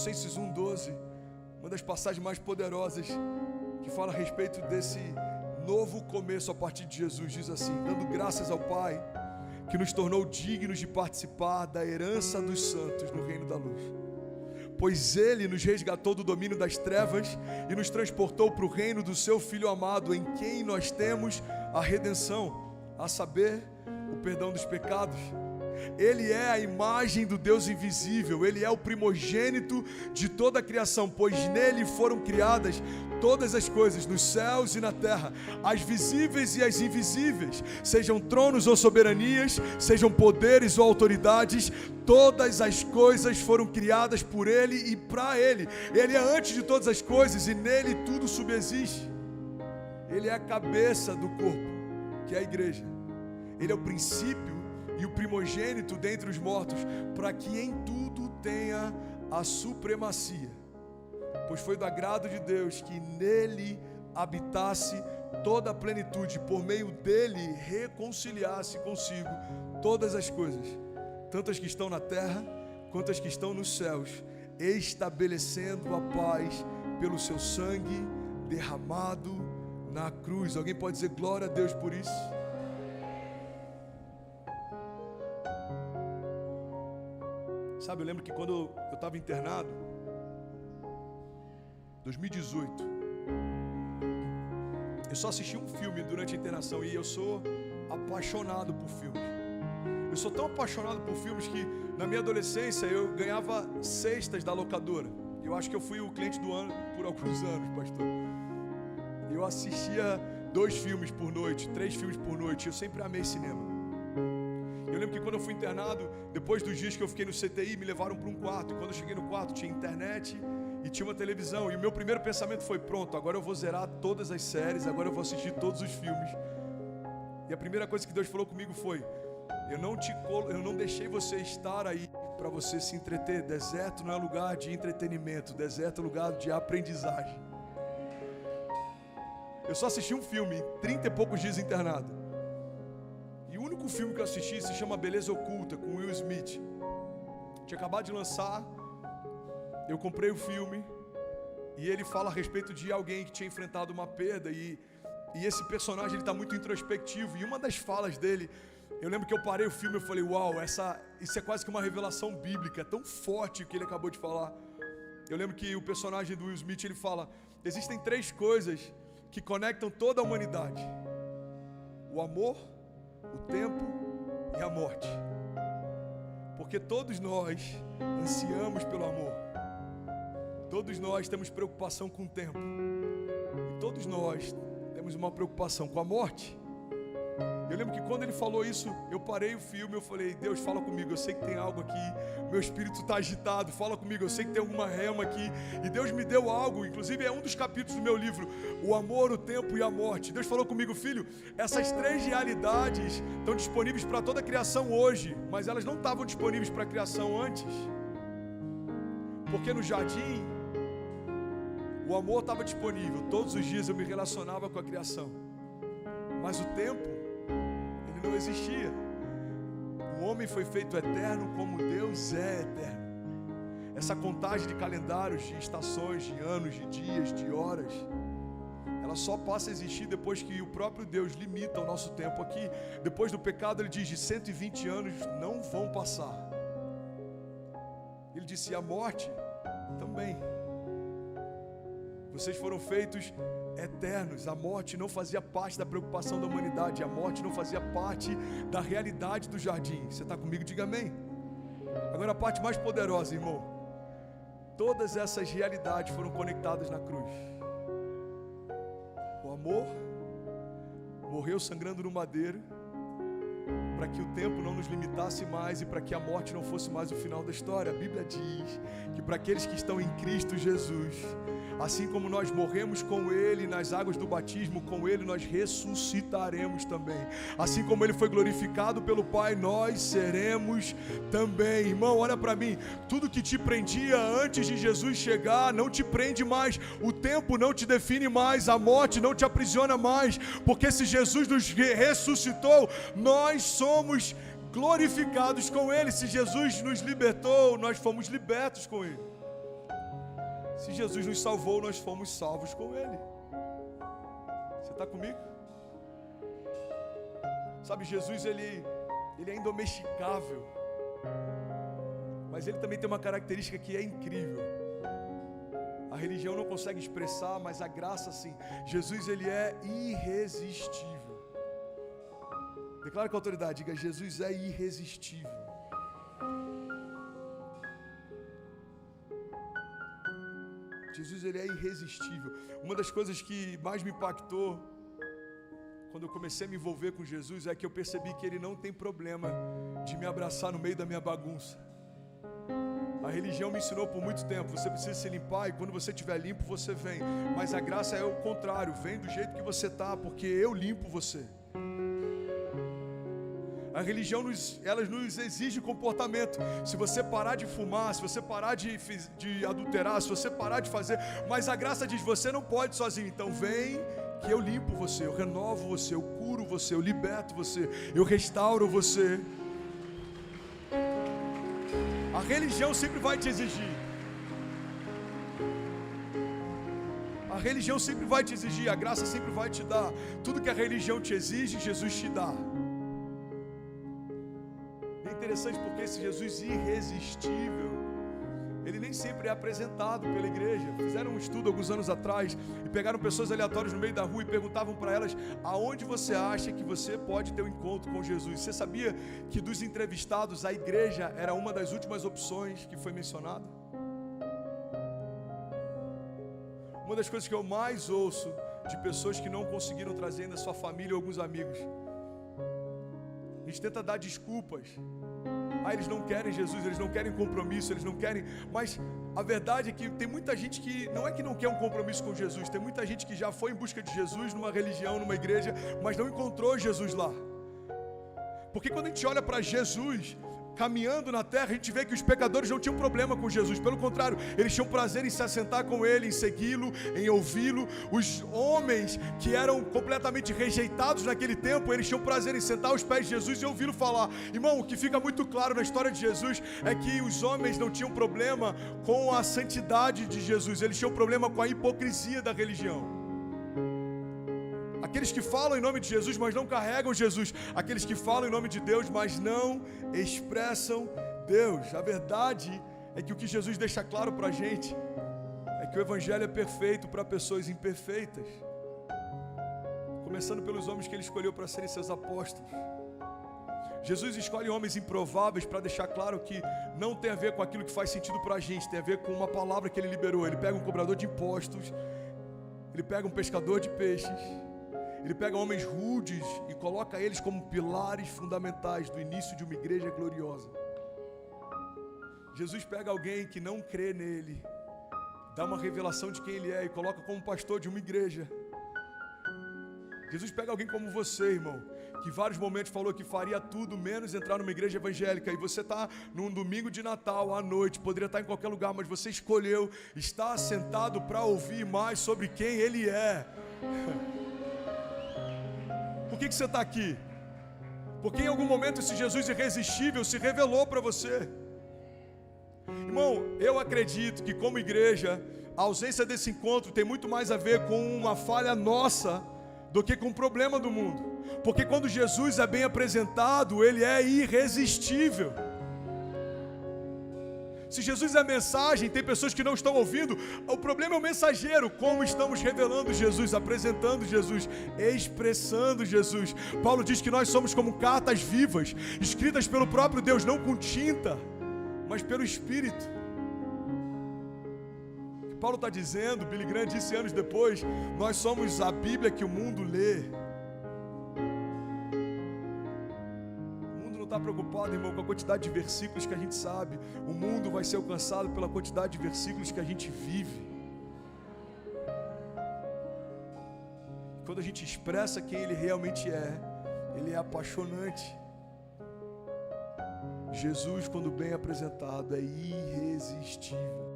Colossenses 1:12, uma das passagens mais poderosas que fala a respeito desse novo começo a partir de Jesus. Diz assim: dando graças ao Pai que nos tornou dignos de participar da herança dos santos no reino da luz, pois Ele nos resgatou do domínio das trevas e nos transportou para o reino do seu Filho amado, em quem nós temos a redenção, a saber, o perdão dos pecados. Ele é a imagem do Deus invisível, Ele é o primogênito de toda a criação, pois nele foram criadas todas as coisas, nos céus e na terra, as visíveis e as invisíveis, sejam tronos ou soberanias, sejam poderes ou autoridades, todas as coisas foram criadas por Ele e para Ele. Ele é antes de todas as coisas e nele tudo subsiste. Ele é a cabeça do corpo, que é a igreja. Ele é o princípio e o primogênito dentre os mortos, para que em tudo tenha a supremacia. Pois foi do agrado de Deus que nele habitasse toda a plenitude, por meio dele reconciliasse consigo todas as coisas, tanto as que estão na terra, quanto as que estão nos céus, estabelecendo a paz pelo seu sangue derramado na cruz. Alguém pode dizer glória a Deus por isso? Sabe, eu lembro que quando eu estava internado, 2018, eu só assisti um filme durante a internação e eu sou apaixonado por filmes. Eu sou tão apaixonado por filmes que na minha adolescência eu ganhava cestas da locadora. Eu acho que eu fui o cliente do ano por alguns anos, pastor. Eu assistia 2 filmes por noite, 3 filmes por noite. Eu sempre amei cinema. Eu lembro que quando eu fui internado, depois dos dias que eu fiquei no CTI, me levaram para um quarto. E quando eu cheguei no quarto, tinha internet e tinha uma televisão. E o meu primeiro pensamento foi: pronto, agora eu vou zerar todas as séries, agora eu vou assistir todos os filmes. E a primeira coisa que Deus falou comigo foi: eu não deixei você estar aí para você se entreter. Deserto não é lugar de entretenimento, deserto é lugar de aprendizagem. Eu só assisti um filme, 30 e poucos dias internado. E o único filme que eu assisti se chama Beleza Oculta, com Will Smith. Tinha acabado de lançar, eu comprei o filme, e ele fala a respeito de alguém que tinha enfrentado uma perda, e esse personagem está muito introspectivo, e uma das falas dele, eu lembro que eu parei o filme e falei: uau, isso é quase que uma revelação bíblica, é tão forte o que ele acabou de falar. Eu lembro que o personagem do Will Smith, ele fala: existem 3 coisas que conectam toda a humanidade: o amor, o tempo e a morte. Porque todos nós ansiamos pelo amor, todos nós temos preocupação com o tempo, e todos nós temos uma preocupação com a morte. Eu lembro que quando ele falou isso, eu parei o filme, eu falei: Deus, fala comigo, eu sei que tem algo aqui, meu espírito está agitado, fala comigo, eu sei que tem alguma rema aqui. E Deus me deu algo, inclusive é um dos capítulos do meu livro, o amor, o tempo e a morte. Deus falou comigo: filho, essas 3 realidades estão disponíveis para toda a criação hoje, mas elas não estavam disponíveis para a criação antes. Porque no jardim, o amor estava disponível, todos os dias eu me relacionava com a criação, mas o tempo, ele não existia. O homem foi feito eterno como Deus é eterno. Essa contagem de calendários, de estações, de anos, de dias, de horas, ela só passa a existir depois que o próprio Deus limita o nosso tempo aqui. Depois do pecado, ele diz: de 120 anos não vão passar. Ele disse: e a morte também. Vocês foram feitos eternos. A morte não fazia parte da preocupação da humanidade. A morte não fazia parte da realidade do jardim. Você está comigo? Diga amém. Agora a parte mais poderosa, irmão. Todas essas realidades foram conectadas na cruz. O amor morreu sangrando no madeiro, para que o tempo não nos limitasse mais e para que a morte não fosse mais o final da história. A Bíblia diz que para aqueles que estão em Cristo Jesus, assim como nós morremos com Ele nas águas do batismo, com Ele nós ressuscitaremos também. Assim como Ele foi glorificado pelo Pai, nós seremos também. Irmão, olha para mim, tudo que te prendia antes de Jesus chegar não te prende mais, o tempo não te define mais, a morte não te aprisiona mais, porque se Jesus nos ressuscitou, nós somos glorificados com Ele. Se Jesus nos libertou, nós fomos libertos com Ele. Se Jesus nos salvou, nós fomos salvos com Ele. Você está comigo? Sabe, Jesus, ele é indomesticável. Mas Ele também tem uma característica que é incrível. A religião não consegue expressar, mas a graça sim. Jesus, Ele é irresistível. Declara com autoridade, diga: Jesus é irresistível. Jesus, Ele é irresistível. Uma das coisas que mais me impactou quando eu comecei a me envolver com Jesus é que eu percebi que Ele não tem problema de me abraçar no meio da minha bagunça. A religião me ensinou por muito tempo: você precisa se limpar e quando você estiver limpo você vem. Mas a graça é o contrário: vem do jeito que você está, porque eu limpo você. A religião nos exige comportamento. Se você parar de fumar, se você parar de adulterar, se você parar de fazer, mas a graça diz: você não pode sozinho. Então vem que eu limpo você, eu renovo você, eu curo você, eu liberto você, eu restauro você. A religião sempre vai te exigir. A religião sempre vai te exigir, a graça sempre vai te dar. Tudo que a religião te exige, Jesus te dá. É interessante porque esse Jesus irresistível, Ele nem sempre é apresentado pela igreja. Fizeram um estudo alguns anos atrás e pegaram pessoas aleatórias no meio da rua e perguntavam para elas: aonde você acha que você pode ter um encontro com Jesus? Você sabia que dos entrevistados a igreja era uma das últimas opções que foi mencionada? Uma das coisas que eu mais ouço de pessoas que não conseguiram trazer ainda sua família ou alguns amigos, a gente tenta dar desculpas. Eles não querem Jesus, eles não querem compromisso, eles não querem. Mas a verdade é que tem muita gente que não é que não quer um compromisso com Jesus. Tem muita gente que já foi em busca de Jesus numa religião, numa igreja, mas não encontrou Jesus lá. Porque quando a gente olha para Jesus caminhando na terra, a gente vê que os pecadores não tinham problema com Jesus. Pelo contrário, eles tinham prazer em se assentar com Ele, em segui-lo, em ouvi-lo. Os homens que eram completamente rejeitados naquele tempo, eles tinham prazer em sentar aos pés de Jesus e ouvi-lo falar. Irmão, o que fica muito claro na história de Jesus é que os homens não tinham problema com a santidade de Jesus, eles tinham problema com a hipocrisia da religião. Aqueles que falam em nome de Jesus, mas não carregam Jesus. Aqueles que falam em nome de Deus, mas não expressam Deus. A verdade é que o que Jesus deixa claro para a gente é que o Evangelho é perfeito para pessoas imperfeitas. Começando pelos homens que Ele escolheu para serem seus apóstolos. Jesus escolhe homens improváveis para deixar claro que não tem a ver com aquilo que faz sentido para a gente, tem a ver com uma palavra que Ele liberou. Ele pega um cobrador de impostos, Ele pega um pescador de peixes, Ele pega homens rudes e coloca eles como pilares fundamentais do início de uma igreja gloriosa. Jesus pega alguém que não crê nele, dá uma revelação de quem ele é e coloca como pastor de uma igreja. Jesus pega alguém como você, irmão, que em vários momentos falou que faria tudo menos entrar numa igreja evangélica, e você está num domingo de Natal à noite, poderia estar em qualquer lugar, mas você escolheu estar sentado para ouvir mais sobre quem ele é. Por que você está aqui? Porque em algum momento esse Jesus irresistível se revelou para você. Irmão, eu acredito que como igreja, a ausência desse encontro tem muito mais a ver com uma falha nossa do que com o problema do mundo. Porque quando Jesus é bem apresentado, Ele é irresistível. Se Jesus é a mensagem, tem pessoas que não estão ouvindo. O problema é o mensageiro. Como estamos revelando Jesus, apresentando Jesus, expressando Jesus. Paulo diz que nós somos como cartas vivas, escritas pelo próprio Deus, não com tinta, mas pelo Espírito. O que Paulo está dizendo, Billy Graham disse anos depois, nós somos a Bíblia que o mundo lê. Está preocupado, irmão, com a quantidade de versículos que a gente sabe. O mundo vai ser alcançado pela quantidade de versículos que a gente vive. Quando a gente expressa quem Ele realmente é, Ele é apaixonante. Jesus, quando bem apresentado, é irresistível.